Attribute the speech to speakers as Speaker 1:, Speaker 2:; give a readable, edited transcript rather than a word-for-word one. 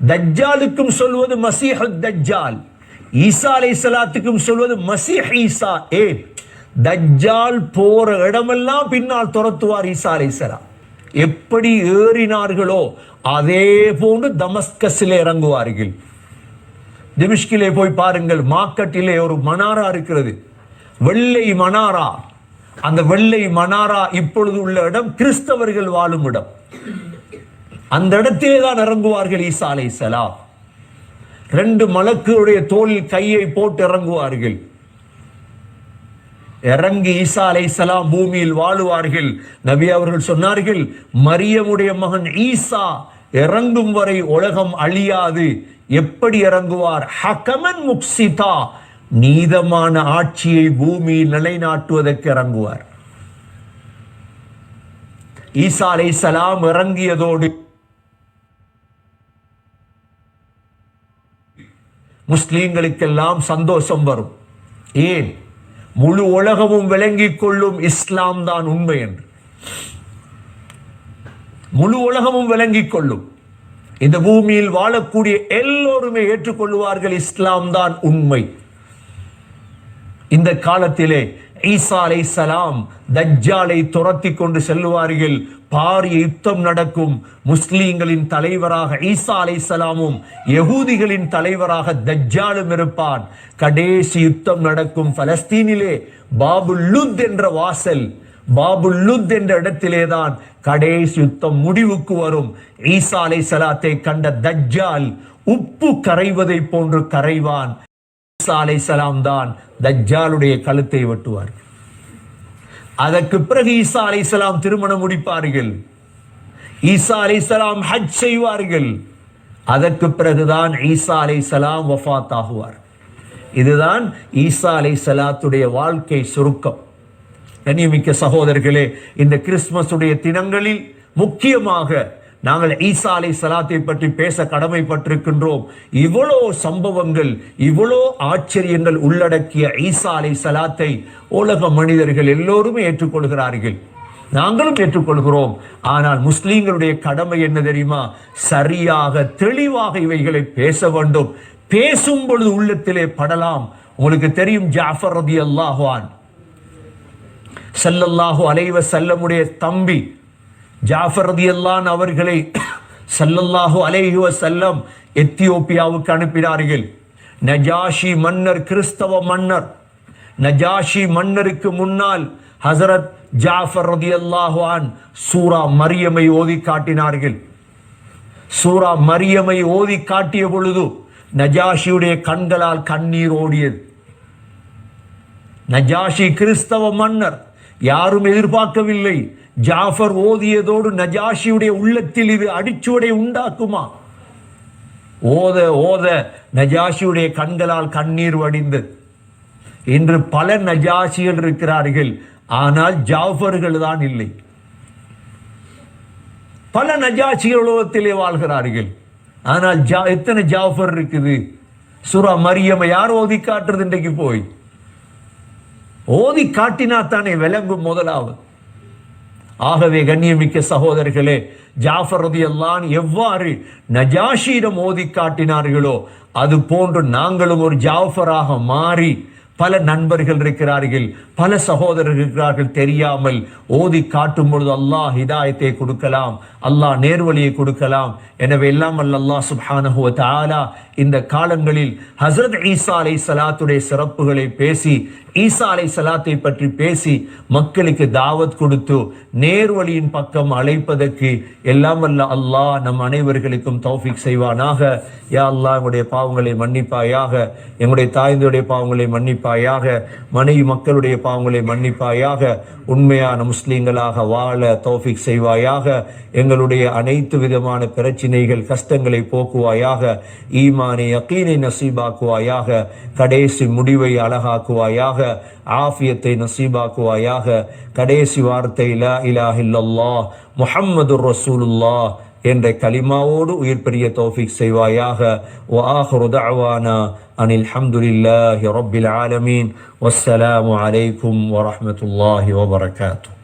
Speaker 1: தஜ்ஜாலுக்கும் சொல்வது மசீஹ் தஜ்ஜால், ஈசா அலைஹிஸ்ஸலாத்துக்கும் சொல்வது மசீஹ் ஈசா. ஏன்? தஜ்ஜால் போற இடமெல்லாம் பின்னால் துரத்துவார் ஈசா அலைஹிஸ்ஸலாம். எப்படி ஏறினார்களோ அதே போன்று தமஸ்கஸிலே இறங்குவார்கள். திமிஷ்கிலே போய் பாருங்கள், மார்க்கெட்டிலே ஒரு மனாரா இருக்கிறது, வெள்ளை மனாரா. அந்த வெள்ளை மனாரா இப்பொழுது உள்ள இடம் கிறிஸ்தவர்கள் வாழும் இடம். அந்த இடத்திலே தான் இறங்குவார்கள் ஈசா அலைஹிஸ்ஸலாம். 2 மலக்குடைய தோளில் கையை போட்டு இறங்குவார்கள். இறங்கி ஈசா அலைஹிஸ்ஸலாம் பூமியில் வாழுவார்கள். நபி அவர்கள் சொன்னார்கள், மரியமுடைய மகன் ஈசா இறங்கும் வரை உலகம் அழியாது. எப்படி இறங்குவார்? ஹகமன் முக்சிதா, நீதமான ஆட்சியை பூமியில் நிலைநாட்டுவதற்கு இறங்குவார். ஈசா அலைஹிஸ்ஸலாம் இறங்கியதோடு முஸ்லிம்களுக்கெல்லாம் சந்தோஷம் வரும். ஏன்? முழு உலகமும் விளங்கிக் கொள்ளும் இஸ்லாம் தான் உண்மை என்று. முழு உலகமும் விளங்கிக் கொள்ளும். இந்த பூமியில் வாழக்கூடிய எல்லோருமே ஏற்றுக்கொள்வார்கள், இஸ்லாம் தான் உண்மை. இந்த காலத்திலே ஈசா அலைஹிஸ்ஸலாம் தஜ்ஜாலை துரத்தி கொண்டு செல்வார்கள். பாரிய யுத்தம் நடக்கும். முஸ்லிம்களின் தலைவராக ஈசா அலைஹிஸ்ஸலாமும் யகூதிகளின் தலைவராக தஜ்ஜாலும் இருப்பான். கடைசி யுத்தம் நடக்கும். பலஸ்தீனிலே பாபுல் லுத் என்ற வாசல், பாபுல் லுத் என்ற இடத்திலேதான் கடைசி யுத்தம் முடிவுக்கு வரும். ஈசா அலைஹிஸ்ஸலாத்தை கண்ட தஜ்ஜால் உப்பு கரைவதை போன்று கரைவான். ஈசா அலைஹிஸ்ஸலாம் தான் தஜ்ஜாலுடைய கழுத்தை வெட்டுவார். அதற்கு பிறகு ஈசா அலைஹிஸ்ஸலாம் திருமணம் முடிப்பார்கள். ஈசா அலைஹிஸ்ஸலாம் ஹஜ் செய்வார்கள். அதற்கு பிறகுதான் ஈசா அலைஹிஸ்ஸலாம் வஃபாத் ஆகுவார். இதுதான் ஈசா அலைஹிஸ்ஸலாத்துடைய வாழ்க்கை சுருக்கம். கண்ணியமிக்க சகோதரர்களே, இந்த கிறிஸ்துமஸுடைய தினங்களில் முக்கியமாக நாங்கள் ஈசா அலைஹிஸ்ஸலாத்தை பற்றி பேச கடமைப்பட்டிருக்கின்றோம். இவ்வளோ சம்பவங்கள், இவ்வளோ ஆச்சரியங்கள் உள்ளடக்கிய ஈசா அலைஹிஸ்ஸலாத்தை உலக மனிதர்கள் எல்லோருமே ஏற்றுக்கொள்கிறார்கள், நாங்களும் ஏற்றுக்கொள்கிறோம். ஆனால் முஸ்லிம்களுடைய கடமை என்ன தெரியுமா? சரியாக தெளிவாக இவைகளை பேச வேண்டும். பேசும் பொழுது உள்ளத்திலே படலாம். உங்களுக்கு தெரியும், ஜாஃபர் ரலியல்லாஹு அன்ஹு ஸல்லல்லாஹு அலைஹி வஸல்லமுடைய தம்பி ஜாஃபர் ரலியல்லாஹு அன்ஹு அவர்களை ஸல்லல்லாஹு அலைஹி வஸல்லம் எத்தியோப்பியாவுக்கு அனுப்பினார்கள். நஜாஷி மன்னர், கிறிஸ்தவ மன்னர். நஜாஷி மன்னருக்கு முன்னால் ஹஸரத் ஜாஃபர் ரலியல்லாஹு அன்ஹு சூரா மரியமை ஓதி காட்டினார்கள். சூரா மரியமை ஓதி காட்டிய பொழுது நஜாஷியுடைய கண்களால் கண்ணீர் ஓடியது. நஜாஷி கிறிஸ்தவ மன்னர், யாரும் எதிர்பார்க்கவில்லை. ஜாஃபர் ஓதியதோடு நஜாஷியுடைய உள்ளத்தில் இது அடிச்சுவடை உண்டாக்குமா? ஓத ஓத நஜாஷியுடைய கண்களால் கண்ணீர் வடிந்தது. இன்று பல நஜாஷிகள் இருக்கிறார்கள், ஆனால் ஜாஃபர்கள் தான் இல்லை. பல நஜாஷிகள் உலகத்திலே வாழ்கிறார்கள், ஆனால் எத்தனை ஜாஃபர் இருக்குது? சூரா மரியமை யார் ஓதி காட்டுறது? இன்றைக்கு போய் ஓதி காட்டினா தானே விளங்கும் முதலாவது. ஆகவே கண்ணியமிக்க சகோதரர்களே, ஜாஃபர் ரலியல்லாஹு அன்ஹு எவ்வாறு நஜாஷியிடம் ஓதி காட்டினார்களோ அது போன்று நாங்களும் ஒரு ஜாஃபராக மாறி, பல நண்பர்கள் இருக்கிறார்கள், பல சகோதரர்கள் இருக்கிறார்கள், தெரியாமல் ஓதி காட்டும் பொழுது அல்லாஹ் ஹிதாயத்தை கொடுக்கலாம், அல்லாஹ் நேர்வழியை கொடுக்கலாம். எனவே எல்லாம் அல்லாஹ் சுப்ஹானஹு வ தஆலா இந்த காலங்களில் ஹஸரத் ஈசா அலைஹிஸ்ஸலாத்துடைய சிறப்புகளை பேசி, ஈசா அலைஹிஸ்ஸலாத்தை பற்றி பேசி மக்களுக்கு தாவத் கொடுத்து நேர்வழியின் பக்கம் அழைப்பதற்கு எல்லாம் வல்ல அல்லாஹ் நம் அனைவர்களுக்கும் தௌஃபீக் செய்வானாக. யா அல்லாஹ், எங்களுடைய பாவங்களை மன்னிப்பாயாக, எங்களுடைய தாய்ந்தருடைய பாவங்களை மன்னிப்பாயாக, மனைவி மக்களுடைய பாவங்களை மன்னிப்பாயாக, உண்மையான முஸ்லீம்களாக வாழ தௌஃபீக் செய்வாயாக, எங்களுடைய அனைத்து விதமான பிரச்சினைகள் கஷ்டங்களை போக்குவாயாக, ஈமானை யகீனை நசீபாக்குவாயாக, கடைசி முடிவை அழகாக்குவாயாக, ஆஃபியத்தை நசீபாக்குவாயாக, கடைசி வார்த்தை லா இலாஹ இல்லல்லாஹ் முஹம்மதுர் ரசூலுல்லாஹ் என்ற கலிமாவோடு உயிர் பெரிய தௌஃபீக் செய்வாயாக. வ ஆகிரு தஅவானா அனில் ஹம்துலில்லாஹி ரப்பில் ஆலமீன். வஸ்ஸலாமு அலைக்கும் வரஹ்மத்துல்லாஹி வபரகாத்துஹு.